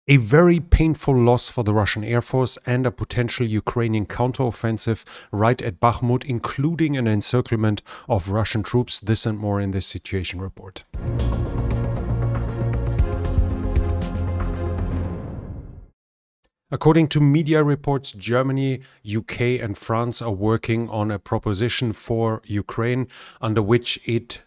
A very painful loss for the Russian Air Force and a potential Ukrainian counteroffensive right at Bachmut, including an encirclement of Russian troops. This and more in this situation report. According to media reports, Germany, UK and France are working on a proposition for Ukraine under which it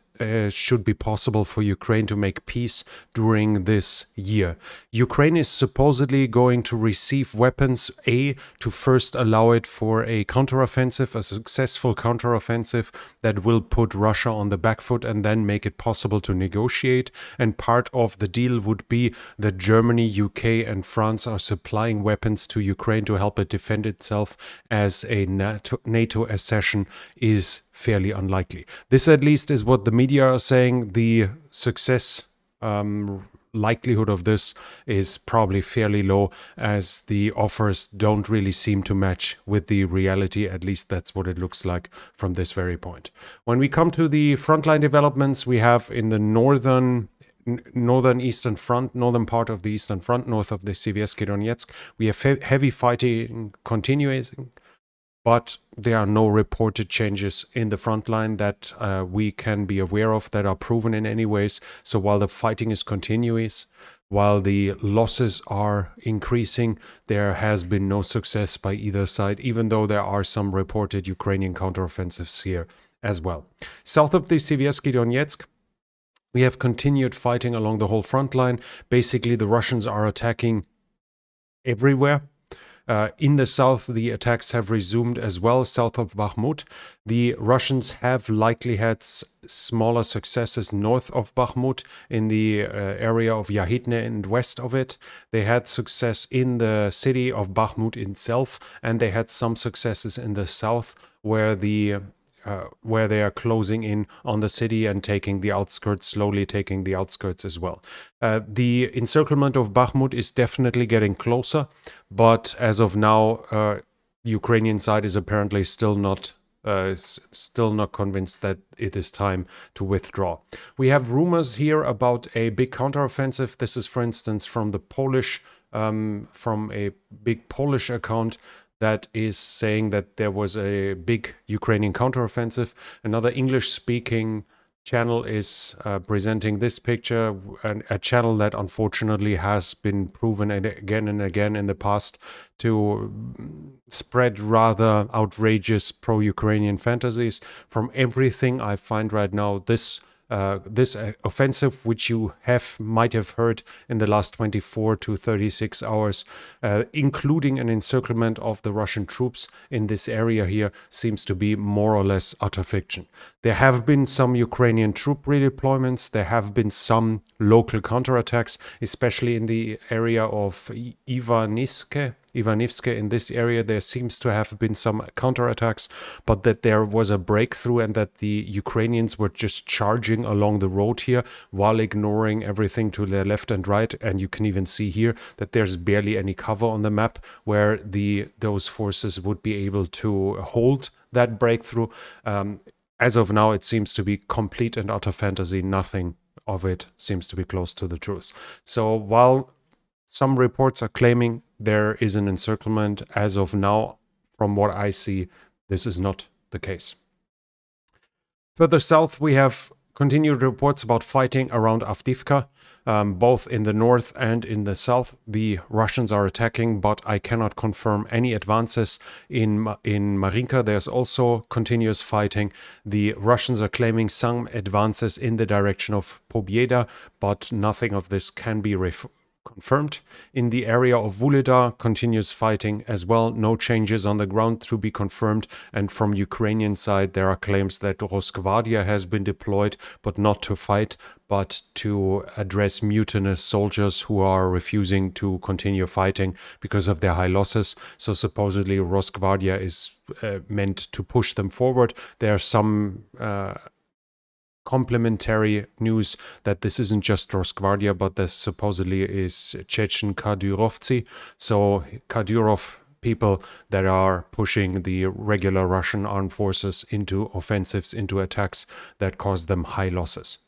should be possible for Ukraine to make peace during this year. Ukraine is supposedly going to receive weapons, to first allow it for a counteroffensive, a successful counteroffensive that will put Russia on the back foot and then make it possible to negotiate. And part of the deal would be that Germany, UK and France are supplying weapons to Ukraine to help it defend itself, as a NATO accession is fairly unlikely. This at least is what the media are saying. The success likelihood of this is probably fairly low, as the offers don't really seem to match with the reality. At least that's what it looks like from this very point. When we come to the frontline developments, we have in the northern eastern front, northern part of the eastern front, north of the Seversky Donetsk, we have heavy fighting continuing. But there are no reported changes in the front line that we can be aware of that are proven in any ways. So while the fighting is continuous, while the losses are increasing, there has been no success by either side, even though there are some reported Ukrainian counteroffensives here as well. South of the Seversky Donetsk, we have continued fighting along the whole front line. Basically, the Russians are attacking everywhere. In the south, the attacks have resumed as well, south of Bachmut. The Russians have likely had smaller successes north of Bachmut in the area of Yahidne and west of it. They had success in the city of Bachmut itself, and they had some successes in the south where they are closing in on the city and taking the outskirts, slowly taking the outskirts as well. The encirclement of Bachmut is definitely getting closer, but as of now, the Ukrainian side is apparently still not convinced that it is time to withdraw. We have rumors here about a big counteroffensive. This is, for instance, from the Polish, from a big Polish account that is saying that there was a big Ukrainian counteroffensive. Another English-speaking channel is presenting this picture, a channel that unfortunately has been proven again and again in the past to spread rather outrageous pro-Ukrainian fantasies. From everything I find right now, this offensive, which you might have heard in the last 24 to 36 hours, including an encirclement of the Russian troops in this area here, seems to be more or less utter fiction. There have been some Ukrainian troop redeployments. There have been some local counterattacks, especially in the area of Ivanivske. In this area, there seems to have been some counterattacks, but that there was a breakthrough and that the Ukrainians were just charging along the road here while ignoring everything to their left and right. And you can even see here that there's barely any cover on the map where those forces would be able to hold that breakthrough. As of now, it seems to be complete and utter fantasy. Nothing of it seems to be close to the truth. So while some reports are claiming there is an encirclement, as of now, from what I see, this is not the case. Further south, we have continued reports about fighting around Avdiivka, both in the north and in the south. The Russians are attacking, but I cannot confirm any advances in Marinka. There's also continuous fighting. The Russians are claiming some advances in the direction of Pobieda, but nothing of this can be confirmed. In the area of Vuhledar, continuous fighting as well. No changes on the ground to be confirmed. And from Ukrainian side, there are claims that Rosgvardia has been deployed, but not to fight, but to address mutinous soldiers who are refusing to continue fighting because of their high losses. So supposedly Rosgvardia is meant to push them forward. There are some complementary news that this isn't just Rosgvardia, but this supposedly is Chechen Kadyrovtsi, so Kadyrov people that are pushing the regular Russian armed forces into offensives, into attacks that cause them high losses.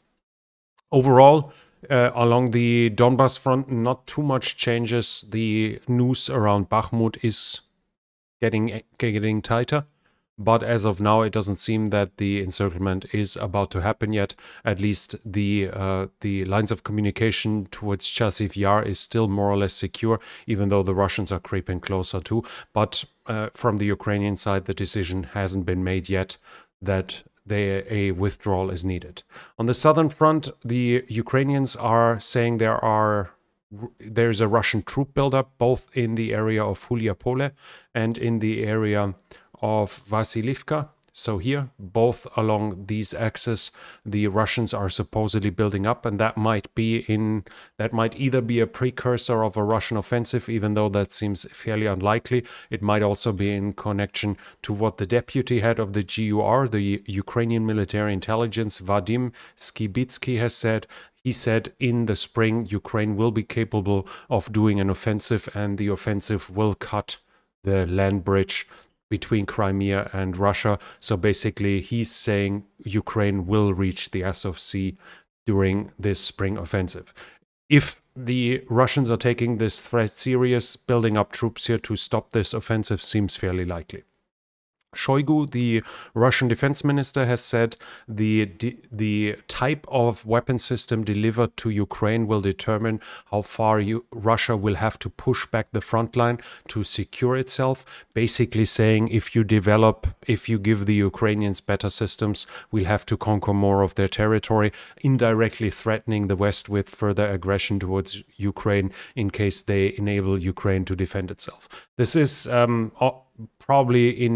Overall, Along the Donbas front, not too much changes. The noose around Bachmut is getting tighter. But as of now, it doesn't seem that the encirclement is about to happen yet. At least the lines of communication towards Chasiv Yar is still more or less secure, even though the Russians are creeping closer too. But from the Ukrainian side, the decision hasn't been made yet that a withdrawal is needed. On the southern front, the Ukrainians are saying there's a Russian troop buildup both in the area of Huliapole and in the area of Vasilivka. So here, both along these axes, the Russians are supposedly building up, and that might either be a precursor of a Russian offensive, even though that seems fairly unlikely. It might also be in connection to what the deputy head of the GUR, the Ukrainian military intelligence, Vadim Skibitsky, has said. He said in the spring, Ukraine will be capable of doing an offensive, and the offensive will cut the land bridge between Crimea and Russia. So basically, he's saying Ukraine will reach the Azov Sea during this spring offensive. If the Russians are taking this threat serious, building up troops here to stop this offensive seems fairly likely. Shoigu, the Russian defense minister, has said the type of weapon system delivered to Ukraine will determine how far Russia will have to push back the front line to secure itself. Basically saying if you give the Ukrainians better systems, we'll have to conquer more of their territory, indirectly threatening the West with further aggression towards Ukraine in case they enable Ukraine to defend itself. This is probably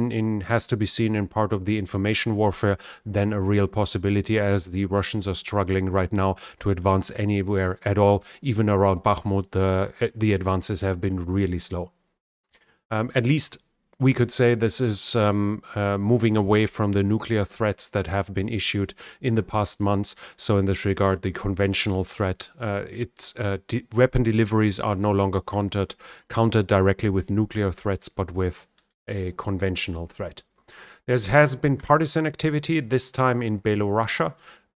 has to be seen in part of the information warfare than a real possibility, as the Russians are struggling right now to advance anywhere at all. Even around Bachmut, the advances have been really slow. At least we could say this is moving away from the nuclear threats that have been issued in the past months. So in this regard, the conventional threat, weapon deliveries are no longer countered directly with nuclear threats, but with a conventional threat. There has been partisan activity, this time in Belorussia,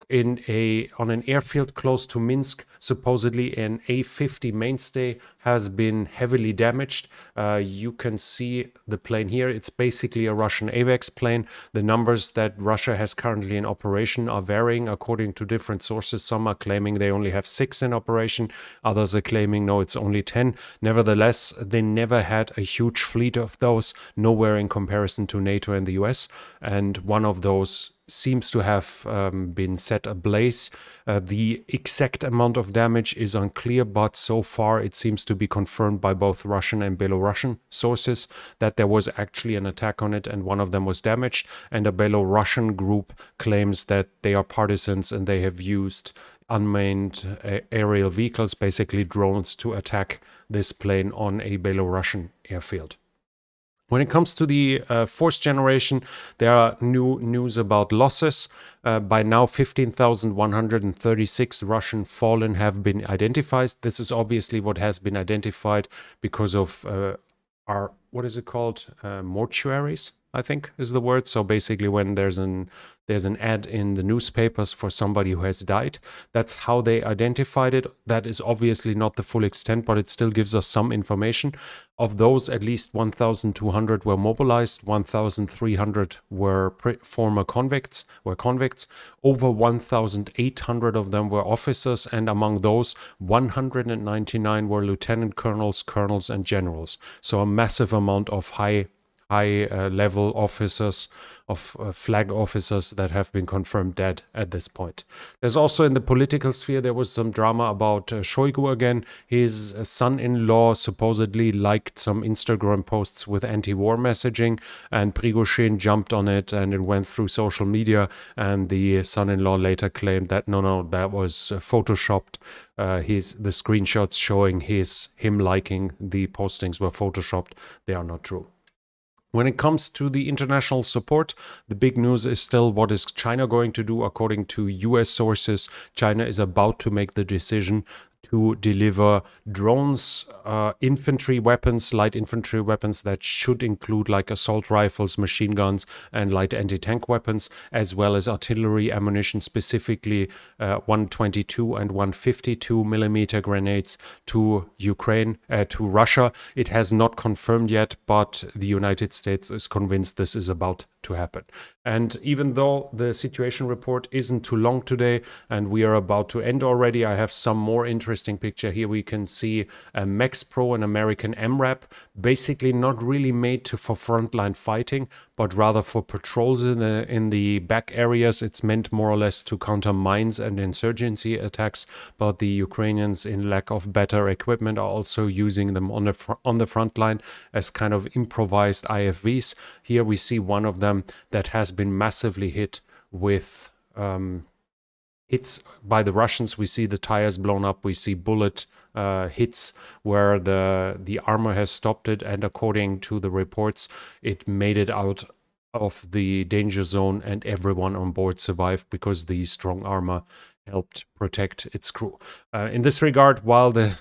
on an airfield close to Minsk. Supposedly an A-50 mainstay has been heavily damaged. You can see the plane here. It's basically a Russian AVAX plane. The numbers that Russia has currently in operation are varying according to different sources. Some are claiming they only have 6 in operation. Others are claiming, no, it's only 10. Nevertheless, they never had a huge fleet of those, nowhere in comparison to NATO and the US. And one of those seems to have been set ablaze. The exact amount of damage is unclear, but so far it seems to be confirmed by both Russian and Belarusian sources that there was actually an attack on it and one of them was damaged. And a Belarusian group claims that they are partisans and they have used unmanned aerial vehicles, basically drones, to attack this plane on a Belarusian airfield. When it comes to the fourth generation, there are new news about losses. By now, 15,136 Russian fallen have been identified. This is obviously what has been identified because of what is it called? Mortuaries, I think is the word. So basically when there's an ad in the newspapers for somebody who has died, that's how they identified it. That is obviously not the full extent, but it still gives us some information. Of those, at least 1,200 were mobilized, 1,300 were former convicts. Over 1,800 of them were officers, and among those, 199 were lieutenant colonels, and generals. So a massive amount of high level officers, flag officers that have been confirmed dead at this point. There's also in the political sphere, there was some drama about Shoigu again. His son-in-law supposedly liked some Instagram posts with anti-war messaging, and Prigozhin jumped on it and it went through social media, and the son-in-law later claimed that no, that was photoshopped. The screenshots showing him liking the postings were photoshopped. They are not true. When it comes to the international support, the big news is still what is China going to do. According to US sources, China is about to make the decision to deliver drones, infantry weapons, light infantry weapons that should include like assault rifles, machine guns, and light anti-tank weapons, as well as artillery ammunition, specifically 122 and 152 millimeter grenades to Ukraine, to Russia. It has not confirmed yet, but the United States is convinced this is about to happen. And even though the situation report isn't too long today and we are about to end already, I have some more interesting picture. Here we can see a Max Pro, an American MRAP, basically not really made for frontline fighting, but rather for patrols in the back areas. It's meant more or less to counter mines and insurgency attacks, but the Ukrainians, in lack of better equipment, are also using them on the front line as kind of improvised IFVs. Here we see one of them that has been massively hit with hits by the Russians. We see the tires blown up. We see bullet hits where the armor has stopped it, and according to the reports, it made it out of the danger zone, and everyone on board survived because the strong armor helped protect its crew. In this regard, while the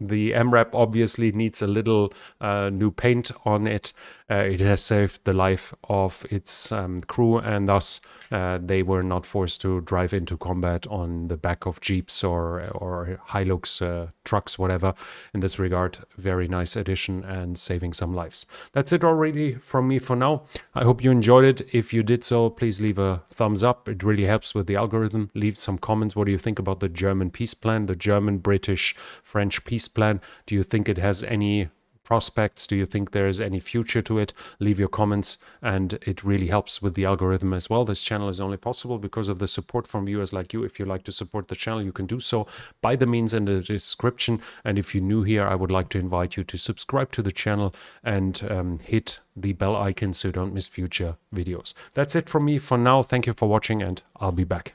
MRAP obviously needs a little new paint on it, it has saved the life of its crew, and thus they were not forced to drive into combat on the back of jeeps or Hilux trucks, whatever. In this regard, very nice addition and saving some lives. That's it already from me for now. I hope you enjoyed it. If you did so, please leave a thumbs up. It really helps with the algorithm. Leave some comments. What do you think about the German peace plan, the German, British, French peace plan? Do you think it has any prospects? Do you think there is any future to it? Leave your comments, and it really helps with the algorithm as well. This channel is only possible because of the support from viewers like you. If you like to support the channel, you can do so by the means in the description. And if you're new here, I would like to invite you to subscribe to the channel and hit the bell icon so you don't miss future videos. That's it from me for now. Thank you for watching, and I'll be back.